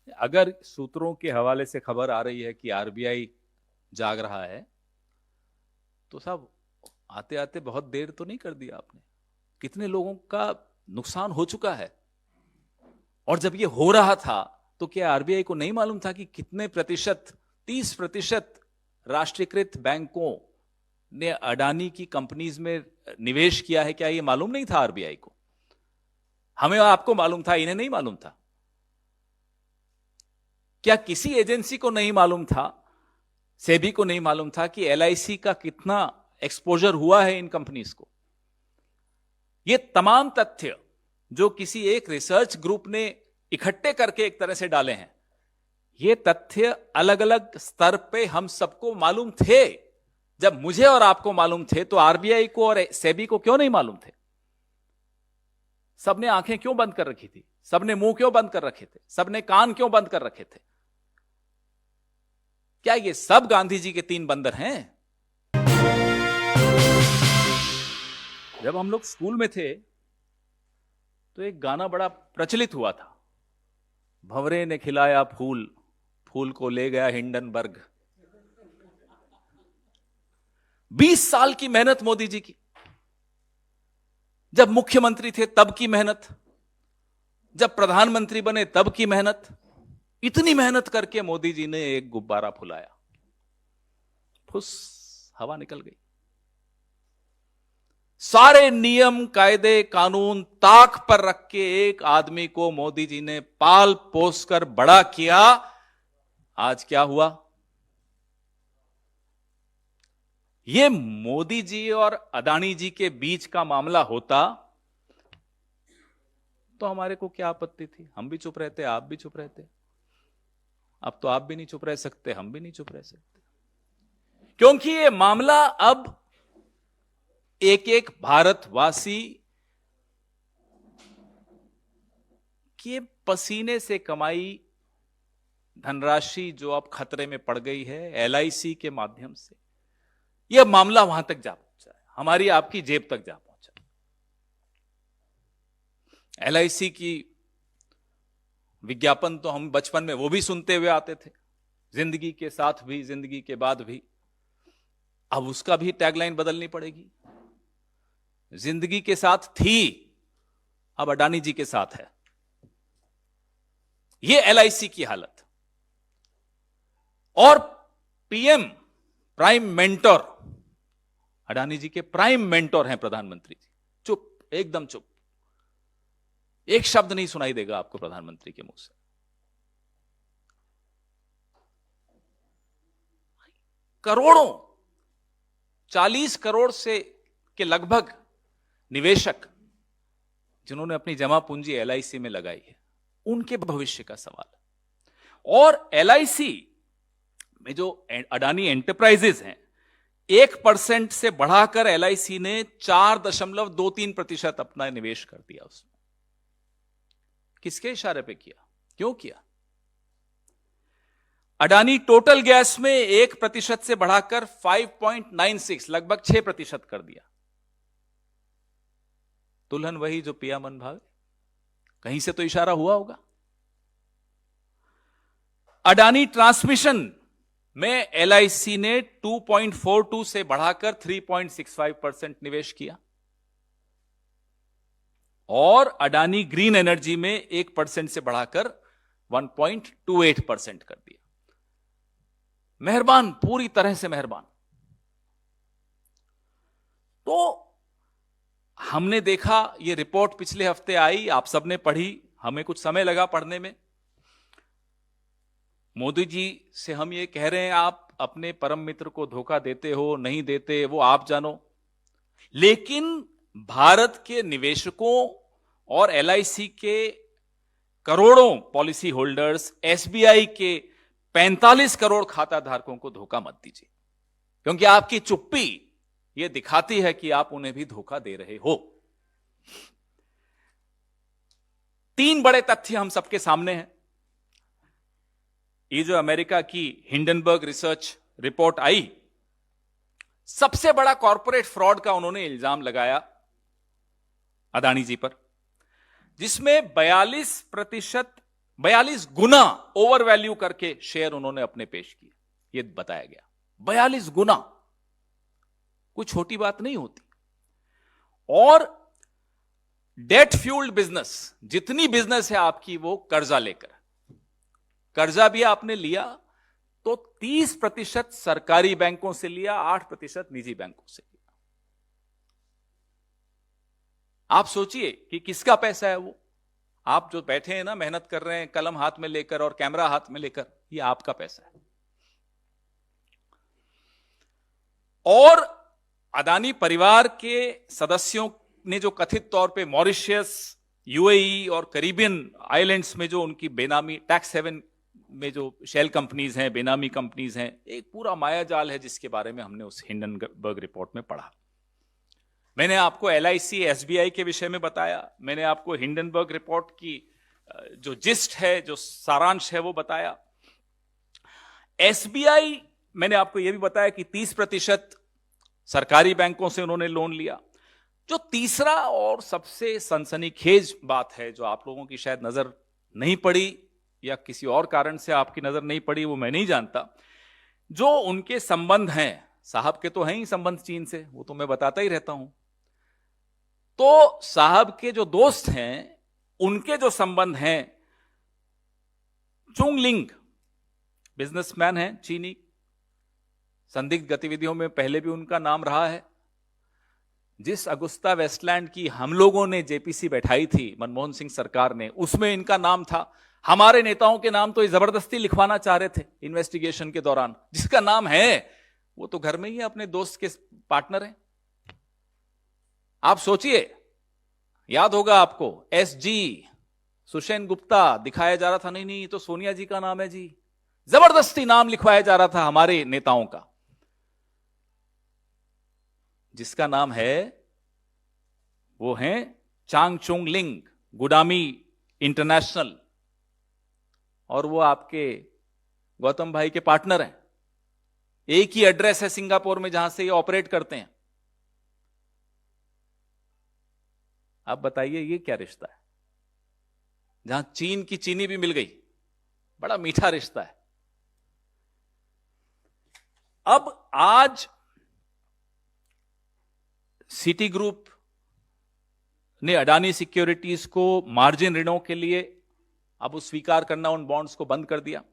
अगर सूत्रों के हवाले से खबर आ रही है कि आरबीआई जाग रहा है, तो साहब आते आते बहुत देर तो नहीं कर दिया आपने? कितने लोगों का नुकसान हो चुका है। और जब ये हो रहा था तो क्या आरबीआई को नहीं मालूम था कि कितने प्रतिशत, 30% राष्ट्रीयकृत बैंकों ने अडानी की कंपनीज में निवेश किया है? क्या ये मालूम नहीं था आरबीआई को? हमें और आपको मालूम था, इन्हें नहीं मालूम था? क्या किसी एजेंसी को नहीं मालूम था, सेबी को नहीं मालूम था कि एलआईसी का कितना एक्सपोजर हुआ है इन कंपनीज को? ये तमाम तथ्य जो किसी एक रिसर्च ग्रुप ने इकट्ठे करके एक तरह से डाले हैं, ये तथ्य अलग अलग स्तर पे हम सबको मालूम थे। जब मुझे और आपको मालूम थे तो आरबीआई को और सेबी को क्यों नहीं मालूम थे? सबने आंखें क्यों बंद कर रखी थी? सबने मुंह क्यों बंद कर रखे थे? सबने कान क्यों बंद कर रखे थे? क्या ये सब गांधी जी के 3 बंदर हैं? जब हम लोग स्कूल में थे तो एक गाना बड़ा प्रचलित हुआ था, भंवरे ने खिलाया फूल, फूल को ले गया हिंडनबर्ग। 20 साल की मेहनत मोदी जी की, जब मुख्यमंत्री थे तब की मेहनत, जब प्रधानमंत्री बने तब की मेहनत, इतनी मेहनत करके मोदी जी ने एक गुब्बारा फुलाया, फुस, हवा निकल गई। सारे नियम कायदे कानून ताक पर रख के एक आदमी को मोदी जी ने पाल पोस कर बड़ा किया। आज क्या हुआ? ये मोदी जी और अडानी जी के बीच का मामला होता तो हमारे को क्या आपत्ति थी? हम भी चुप रहते, आप भी चुप रहते। अब तो आप भी नहीं चुप रह सकते, हम भी नहीं चुप रह सकते, क्योंकि ये मामला अब एक एक भारतवासी के पसीने से कमाई धनराशि जो अब खतरे में पड़ गई है एलआईसी के माध्यम से, यह मामला वहां तक जा पहुंचा है, हमारी आपकी जेब तक जा पहुंचा। एलआईसी की विज्ञापन तो हम बचपन में वो भी सुनते हुए आते थे, जिंदगी के साथ भी जिंदगी के बाद भी। अब उसका भी टैगलाइन बदलनी पड़ेगी, जिंदगी के साथ थी, अब अडानी जी के साथ है। यह एलआईसी की हालत। और पीएम, प्राइम मेंटोर, अडानी जी के प्राइम मेंटोर हैं प्रधानमंत्री जी। चुप, एकदम चुप, एक शब्द नहीं सुनाई देगा आपको प्रधानमंत्री के मुंह से। करोड़ों, 40 करोड़ से के लगभग निवेशक जिन्होंने अपनी जमा पूंजी एलआईसी में लगाई है, उनके भविष्य का सवाल है। और एलआईसी में जो अडानी एंटरप्राइजेज हैं, 1% से बढ़ाकर एलआईसी ने 4.23% अपना निवेश कर दिया उसमें। किसके इशारे पे किया? क्यों किया? अडानी टोटल गैस में 1% से बढ़ाकर 5.96, लगभग 6% कर दिया। दुल्हन वही जो पिया मन भावे, कहीं से तो इशारा हुआ होगा। अडानी ट्रांसमिशन में एलआईसी ने 2.42 से बढ़ाकर 3.65% निवेश किया। और अडानी ग्रीन एनर्जी में 1% से बढ़ाकर 1.28% कर दिया। मेहरबान, पूरी तरह से मेहरबान। तो हमने देखा, ये रिपोर्ट पिछले हफ्ते आई, आप सबने पढ़ी, हमें कुछ समय लगा पढ़ने में। मोदी जी से हम ये कह रहे हैं, आप अपने परम मित्र को धोखा देते हो, नहीं देते, वो आप जानो। लेकिन भारत के निवेशकों और एलआईसी के करोड़ों पॉलिसी होल्डर्स, एसबीआई के 45 करोड़ खाता धारकों को धोखा मत दीजिए, क्योंकि आपकी चुप्पी यह दिखाती है कि आप उन्हें भी धोखा दे रहे हो। 3 बड़े तथ्य हम सबके सामने हैं। ये जो अमेरिका की हिंडनबर्ग रिसर्च रिपोर्ट आई, सबसे बड़ा कॉर्पोरेट फ्रॉड का उन्होंने इल्जाम लगाया अडानी जी पर, जिसमें 42% 42 गुना ओवर वैल्यू करके शेयर उन्होंने अपने पेश किए, ये बताया गया। 42 गुना, कोई छोटी बात नहीं होती। और डेट फ्यूल्ड बिजनेस, जितनी बिजनेस है आपकी वो कर्जा लेकर, कर्जा भी आपने लिया तो 30% सरकारी बैंकों से लिया, 8% निजी बैंकों से लिया। आप सोचिए कि किसका पैसा है वो। आप जो बैठे हैं ना, मेहनत कर रहे हैं कलम हाथ में लेकर और कैमरा हाथ में लेकर, ये आपका पैसा है। और अदानी परिवार के सदस्यों ने जो कथित तौर पे मॉरिशस, यूएई और कैरिबियन आइलैंड्स में जो उनकी बेनामी टैक्स हेवन में जो शेल कंपनीज हैं, बेनामी कंपनीज हैं, एक पूरा मायाजाल है जिसके बारे में हमने उस हिंडनबर्ग रिपोर्ट में पढ़ा। मैंने आपको एलआईसी, एसबीआई के विषय में बताया, मैंने आपको हिंडनबर्ग रिपोर्ट की जो जिस्ट है, जो सारांश है वो बताया। एसबीआई, मैंने आपको यह भी बताया कि 30% सरकारी बैंकों से उन्होंने लोन लिया। जो तीसरा और सबसे सनसनीखेज बात है, जो आप लोगों की शायद नजर नहीं पड़ी या किसी और कारण से आपकी नजर नहीं पड़ी, वो मैं नहीं जानता, जो उनके संबंध हैं, साहब के तो हैं ही संबंध चीन से, वो तो मैं बताता ही रहता हूं। तो साहब के जो दोस्त हैं, उनके जो संबंध हैं, चुंगलिंग बिजनेसमैन हैं चीनी, संदिग्ध गतिविधियों में पहले भी उनका नाम रहा है। जिस अगुस्ता वेस्टलैंड की हम लोगों ने जेपीसी बैठाई थी मनमोहन सिंह सरकार ने, उसमें इनका नाम था। हमारे नेताओं के नाम तो ये जबरदस्ती लिखवाना चाह रहे थे इन्वेस्टिगेशन के दौरान। जिसका नाम है वो तो घर में ही है, अपने दोस्त के पार्टनर हैं। आप सोचिए, याद होगा आपको, एसजी सुषेन गुप्ता दिखाया जा रहा था, नहीं नहीं तो सोनिया जी का नाम है जी, जबरदस्ती नाम लिखवाया जा रहा था हमारे नेताओं का। जिसका नाम है वो है चांग चुंग लिंग, गुडामी इंटरनेशनल, और वो आपके गौतम भाई के पार्टनर हैं। एक ही एड्रेस है सिंगापुर में जहां से ये ऑपरेट करते हैं। आप बताइए ये क्या रिश्ता है, जहां चीन की चीनी भी मिल गई। बड़ा मीठा रिश्ता है। अब आज सिटी ग्रुप ने अडानी सिक्योरिटीज को मार्जिन ऋणों के लिए अब स्वीकार करना, उन बॉन्ड्स को बंद कर दिया।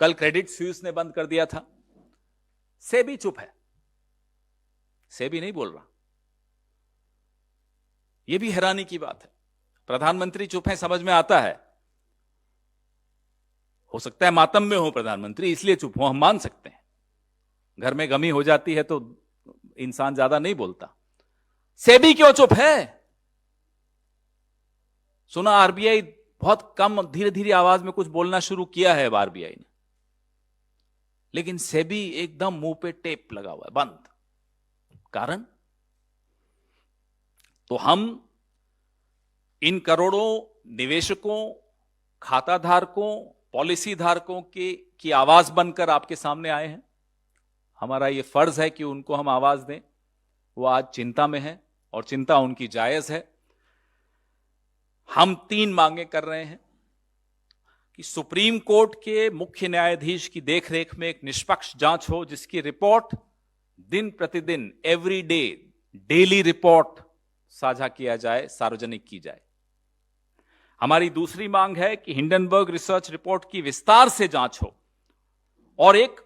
कल क्रेडिट स्विस ने बंद कर दिया था। सेबी चुप है, सेबी नहीं बोल रहा। यह भी हैरानी की बात है। प्रधानमंत्री चुप है, समझ में आता है, हो सकता है मातम में हो प्रधानमंत्री, इसलिए चुप हो, हम मान सकते हैं। घर में गमी हो जाती है तो इंसान ज्यादा नहीं बोलता। सेबी क्यों चुप है? सुना आरबीआई बहुत कम, धीरे धीरे आवाज में कुछ बोलना शुरू किया है आरबीआई ने, लेकिन सेबी एकदम मुंह पे टेप लगा हुआ है, बंद। कारण तो हम इन करोड़ों निवेशकों, खाता धारकों, पॉलिसी धारकों की आवाज बनकर आपके सामने आए हैं। हमारा यह फर्ज है कि उनको हम आवाज दें। वो आज चिंता में है और चिंता उनकी जायज है। हम 3 मांगे कर रहे हैं कि सुप्रीम कोर्ट के मुख्य न्यायाधीश की देखरेख में एक निष्पक्ष जांच हो, जिसकी रिपोर्ट दिन प्रतिदिन, एवरी डे, डेली रिपोर्ट साझा किया जाए, सार्वजनिक की जाए। हमारी दूसरी मांग है कि हिंडनबर्ग रिसर्च रिपोर्ट की विस्तार से जांच हो और एक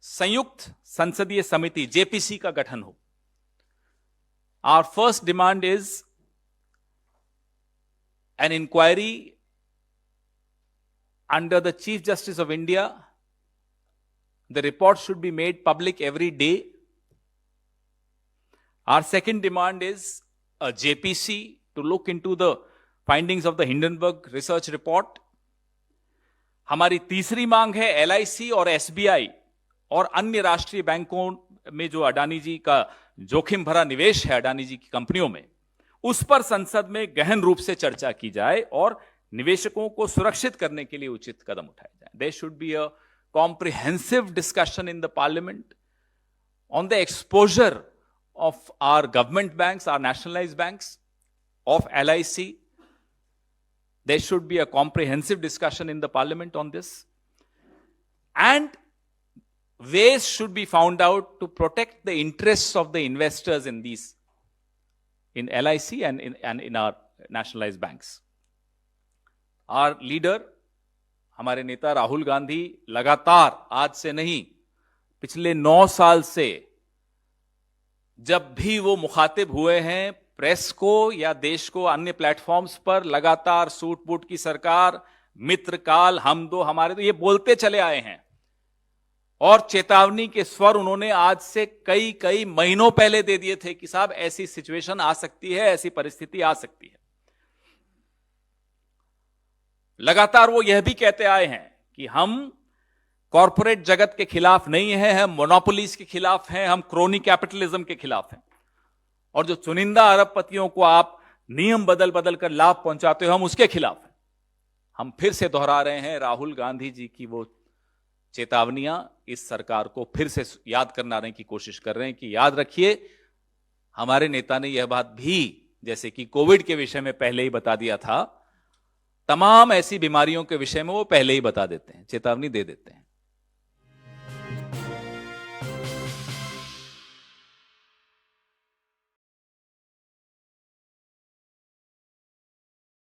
संयुक्त संसदीय समिति जेपीसी का गठन हो। Our first demand is an inquiry under the Chief Justice of India. The report should be made public every day. Our second demand is a JPC to look into the findings of the Hindenburg research report. हमारी तीसरी मांग है LIC और SBI और अन्य राष्ट्रीय बैंकों में जो अडानी जी का जोखिम भरा निवेश है अडानी जी की कंपनियों में, उस पर संसद में गहन रूप से चर्चा की जाए और निवेशकों को सुरक्षित करने के लिए उचित कदम उठाए जाए। There should be a comprehensive discussion in the parliament on the exposure of our government banks, our nationalised banks, of LIC, There should be a comprehensive discussion in the parliament on this. And ways should be found out to protect the interests of the investors in these, in LIC and in our nationalized banks. Our leader, हमारे नेता राहुल गांधी लगातार, आज से नहीं, पिछले 9 साल से जब भी वो मुखातिब हुए हैं प्रेस को या देश को अन्य प्लेटफॉर्म्स पर, लगातार सूट बूट की सरकार, मित्रकाल, हम दो हमारे दो, ये बोलते चले आए हैं। और चेतावनी के स्वर उन्होंने आज से कई महीनों पहले दे दिए थे कि साहब ऐसी सिचुएशन आ सकती है, ऐसी परिस्थिति आ सकती है। लगातार वो यह भी कहते आए हैं कि हम कॉरपोरेट जगत के खिलाफ नहीं है, हम मोनोपोलीज के खिलाफ हैं, हम क्रोनी कैपिटलिज्म के खिलाफ हैं। और जो चुनिंदा अरबपतियों को आप नियम बदल बदल कर लाभ पहुंचाते हो, हम उसके खिलाफ हैं। हम फिर से दोहरा रहे हैं राहुल गांधी जी की वो चेतावनियां इस सरकार को फिर से याद करने की कोशिश कर रहे हैं कि याद रखिए, हमारे नेता ने यह बात भी, जैसे कि कोविड के विषय में पहले ही बता दिया था, तमाम ऐसी बीमारियों के विषय में वो पहले ही बता देते हैं, चेतावनी दे देते हैं।